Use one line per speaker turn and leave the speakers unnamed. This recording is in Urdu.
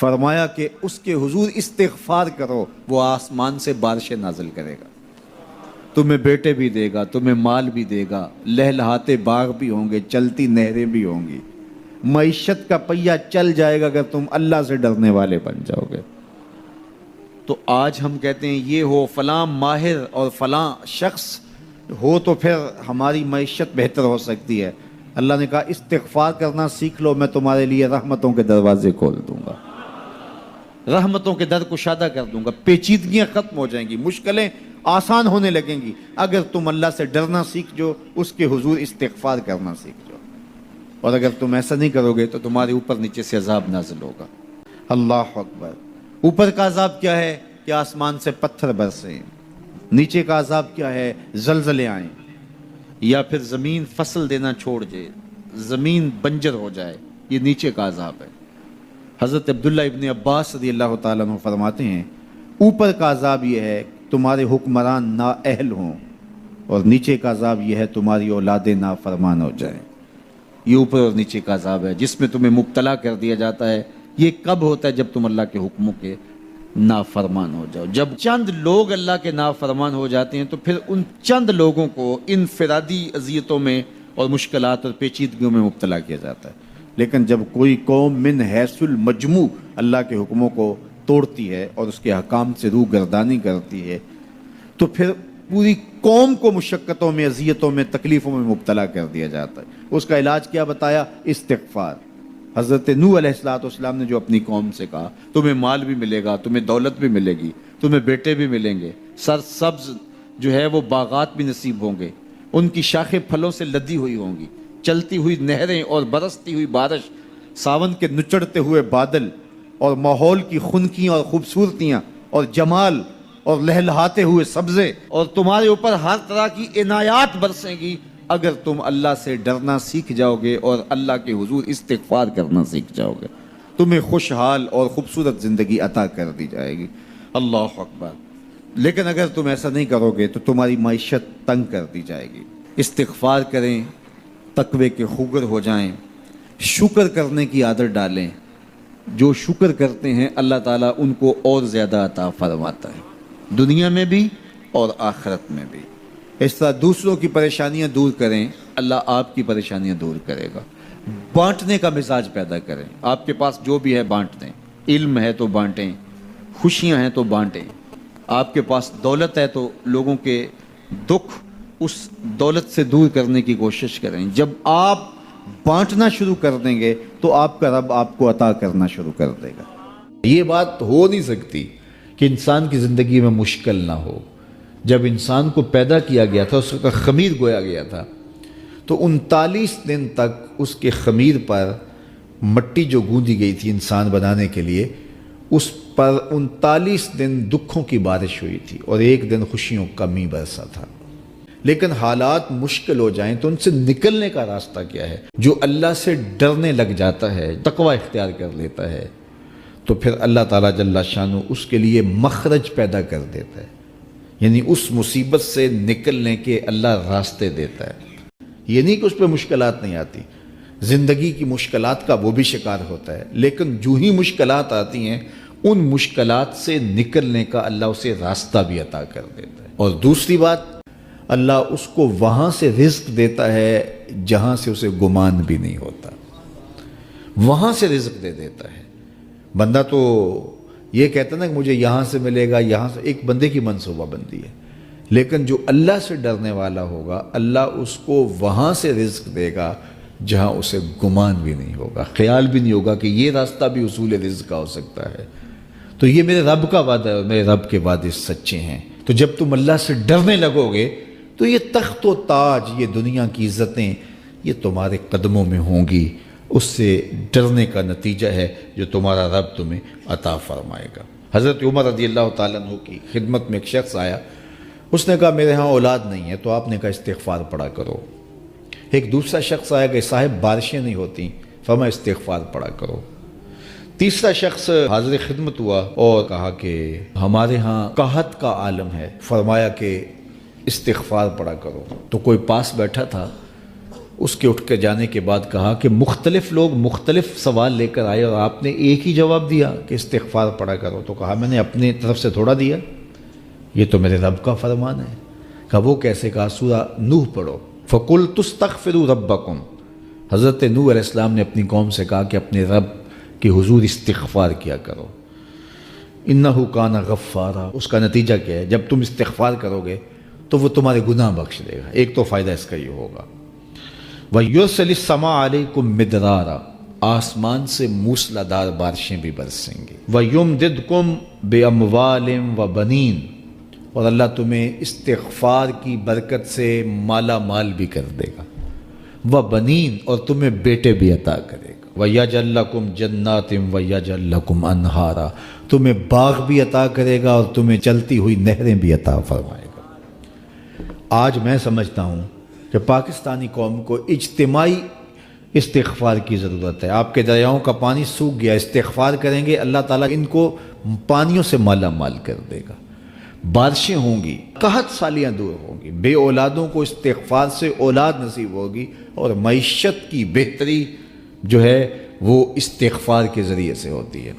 فرمایا کہ اس کے حضور استغفار کرو، وہ آسمان سے بارشیں نازل کرے گا، تمہیں بیٹے بھی دے گا، تمہیں مال بھی دے گا، لہلہاتے باغ بھی ہوں گے، چلتی نہریں بھی ہوں گی، معیشت کا پہیہ چل جائے گا اگر تم اللہ سے ڈرنے والے بن جاؤ گے۔ تو آج ہم کہتے ہیں یہ ہو فلاں ماہر اور فلاں شخص ہو تو پھر ہماری معیشت بہتر ہو سکتی ہے۔ اللہ نے کہا استغفار کرنا سیکھ لو، میں تمہارے لیے رحمتوں کے دروازے کھول دوں گا، رحمتوں کے در کشادہ کر دوں گا، پیچیدگیاں ختم ہو جائیں گی، مشکلیں آسان ہونے لگیں گی اگر تم اللہ سے ڈرنا سیکھ جو، اس کے حضور استغفار کرنا سیکھ جو۔ اور اگر تم ایسا نہیں کرو گے تو تمہارے اوپر نیچے سے عذاب نازل ہوگا۔ اللہ اکبر۔ اوپر کا عذاب کیا ہے کہ آسمان سے پتھر برسیں، نیچے کا عذاب کیا ہے زلزلے آئیں، یا پھر زمین فصل دینا چھوڑ دے، زمین بنجر ہو جائے، یہ نیچے کا عذاب ہے۔ حضرت عبداللہ ابن عباس رضی اللہ تعالیٰ عنہ فرماتے ہیں اوپر کا عذاب یہ ہے تمہارے حکمران نااہل ہوں، اور نیچے کا عذاب یہ ہے تمہاری اولادیں نافرمان ہو جائیں۔ یہ اوپر اور نیچے کا عذاب ہے جس میں تمہیں مبتلا کر دیا جاتا ہے۔ یہ کب ہوتا ہے؟ جب تم اللہ کے حکموں کے نافرمان ہو جاؤ۔ جب چند لوگ اللہ کے نافرمان ہو جاتے ہیں تو پھر ان چند لوگوں کو انفرادی اذیتوں میں اور مشکلات اور پیچیدگیوں میں مبتلا کیا جاتا ہے۔ لیکن جب کوئی قوم من حیث المجموع اللہ کے حکموں کو توڑتی ہے اور اس کے حکام سے روح گردانی کرتی ہے تو پھر پوری قوم کو مشقتوں میں، اذیتوں میں، تکلیفوں میں مبتلا کر دیا جاتا ہے۔ اس کا علاج کیا بتایا؟ استغفار۔ حضرت نوح علیہ السلام نے جو اپنی قوم سے کہا تمہیں مال بھی ملے گا، تمہیں دولت بھی ملے گی، تمہیں بیٹے بھی ملیں گے، سرسبز جو ہے وہ باغات بھی نصیب ہوں گے، ان کی شاخیں پھلوں سے لدی ہوئی ہوں گی، چلتی ہوئی نہریں اور برستی ہوئی بارش، ساون کے نچڑتے ہوئے بادل، اور ماحول کی خنکیاں اور خوبصورتیاں اور جمال اور لہلہاتے ہوئے سبزے، اور تمہارے اوپر ہر طرح کی عنایات برسیں گی اگر تم اللہ سے ڈرنا سیکھ جاؤ گے اور اللہ کے حضور استغفار کرنا سیکھ جاؤ گے، تمہیں خوشحال اور خوبصورت زندگی عطا کر دی جائے گی۔ اللہ اکبر۔ لیکن اگر تم ایسا نہیں کرو گے تو تمہاری معیشت تنگ کر دی جائے گی۔ استغفار کریں، تقوی کے خوگر ہو جائیں، شکر کرنے کی عادت ڈالیں۔ جو شکر کرتے ہیں اللہ تعالیٰ ان کو اور زیادہ عطا فرماتا ہے، دنیا میں بھی اور آخرت میں بھی۔ اس طرح دوسروں کی پریشانیاں دور کریں، اللہ آپ کی پریشانیاں دور کرے گا۔ بانٹنے کا مزاج پیدا کریں، آپ کے پاس جو بھی ہے بانٹ دیں، علم ہے تو بانٹیں، خوشیاں ہیں تو بانٹیں، آپ کے پاس دولت ہے تو لوگوں کے دکھ اس دولت سے دور کرنے کی کوشش کریں۔ جب آپ بانٹنا شروع کر دیں گے تو آپ کا رب آپ کو عطا کرنا شروع کر دے گا۔ یہ بات ہو نہیں سکتی کہ انسان کی زندگی میں مشکل نہ ہو۔ جب انسان کو پیدا کیا گیا تھا، اس کا خمیر گویا گیا تھا، تو 39 دن تک اس کے خمیر پر مٹی جو گوندی گئی تھی انسان بنانے کے لیے، اس پر 39 دن دکھوں کی بارش ہوئی تھی اور ایک دن خوشیوں کا می برسا تھا۔ لیکن حالات مشکل ہو جائیں تو ان سے نکلنے کا راستہ کیا ہے؟ جو اللہ سے ڈرنے لگ جاتا ہے، تقوی اختیار کر لیتا ہے، تو پھر اللہ تعالیٰ جل شانہ اس کے لیے مخرج پیدا کر دیتا ہے، یعنی اس مصیبت سے نکلنے کے اللہ راستے دیتا ہے۔ یہ نہیں کہ اس پہ مشکلات نہیں آتی، زندگی کی مشکلات کا وہ بھی شکار ہوتا ہے، لیکن جو ہی مشکلات آتی ہیں ان مشکلات سے نکلنے کا اللہ اسے راستہ بھی عطا کر دیتا ہے۔ اور دوسری بات، اللہ اس کو وہاں سے رزق دیتا ہے جہاں سے اسے گمان بھی نہیں ہوتا، وہاں سے رزق دے دیتا ہے۔ بندہ تو یہ کہتا نا کہ مجھے یہاں سے ملے گا، یہاں سے، ایک بندے کی منصوبہ بندی ہے، لیکن جو اللہ سے ڈرنے والا ہوگا اللہ اس کو وہاں سے رزق دے گا جہاں اسے گمان بھی نہیں ہوگا، خیال بھی نہیں ہوگا کہ یہ راستہ بھی حصول رزق کا ہو سکتا ہے۔ تو یہ میرے رب کا وعدہ ہے اور میرے رب کے وعدے سچے ہیں۔ تو جب تم اللہ سے ڈرنے لگو گے تو یہ تخت و تاج، یہ دنیا کی عزتیں، یہ تمہارے قدموں میں ہوں گی۔ اس سے ڈرنے کا نتیجہ ہے جو تمہارا رب تمہیں عطا فرمائے گا۔ حضرت عمر رضی اللہ تعالیٰ عنہ کی خدمت میں ایک شخص آیا، اس نے کہا میرے ہاں اولاد نہیں ہے، تو آپ نے کہا استغفار پڑھا کرو۔ ایک دوسرا شخص آیا کہ صاحب بارشیں نہیں ہوتی، فرمایا استغفار پڑھا کرو۔ تیسرا شخص حاضر خدمت ہوا اور کہا کہ ہمارے ہاں قحط کا عالم ہے، فرمایا کہ استغفار پڑھا کرو۔ تو کوئی پاس بیٹھا تھا، اس کے اٹھ کے جانے کے بعد کہا کہ مختلف لوگ مختلف سوال لے کر آئے اور آپ نے ایک ہی جواب دیا کہ استغفار پڑھا کرو. تو کہا میں نے اپنی طرف سے تھوڑا دیا، یہ تو میرے رب کا فرمان ہے. کہا وہ کیسے؟ کہا سورہ نوح پڑھو. فَقُلْتُ اسْتَغْفِرُوا رَبَّكُمْ. حضرت نوح علیہ السلام نے اپنی قوم سے کہا کہ اپنے رب کے حضور استغفار کیا کرو. اِنَّهُ كَانَ غَفَّارًا. اس کا نتیجہ کیا ہے؟ جب تم استغفار کرو گے تو وہ تمہارے گناہ بخش دے گا. ایک تو فائدہ اس کا یہ ہوگا. وَيُرْسِلِ السَّمَاءَ عَلَيْكُمْ مِدْرَارًا. آسمان سے موسلادھار بارشیں بھی برسیں گی. وَيُمْدِدْكُمْ بِأَمْوَالٍ وَبَنِينَ. اور اللہ تمہیں استغفار کی برکت سے مالا مال بھی کر دے گا. وَبَنِينَ. اور تمہیں بیٹے بھی عطا کرے گا. وَيَجْعَلْ لَكُمْ جَنَّاتٍ وَيَجْعَلْ لَكُمْ أَنْهَارًا. تمہیں باغ بھی عطا کرے گا اور تمہیں چلتی ہوئی نہریں بھی عطا فرمائے گا. آج میں سمجھتا ہوں کہ پاکستانی قوم کو اجتماعی استغفار کی ضرورت ہے. آپ کے دریاؤں کا پانی سوکھ گیا، استغفار کریں گے اللہ تعالیٰ ان کو پانیوں سے مالا مال کر دے گا. بارشیں ہوں گی، قحط سالیاں دور ہوں گی، بے اولادوں کو استغفار سے اولاد نصیب ہوگی، اور معیشت کی بہتری جو ہے وہ استغفار کے ذریعے سے ہوتی ہے.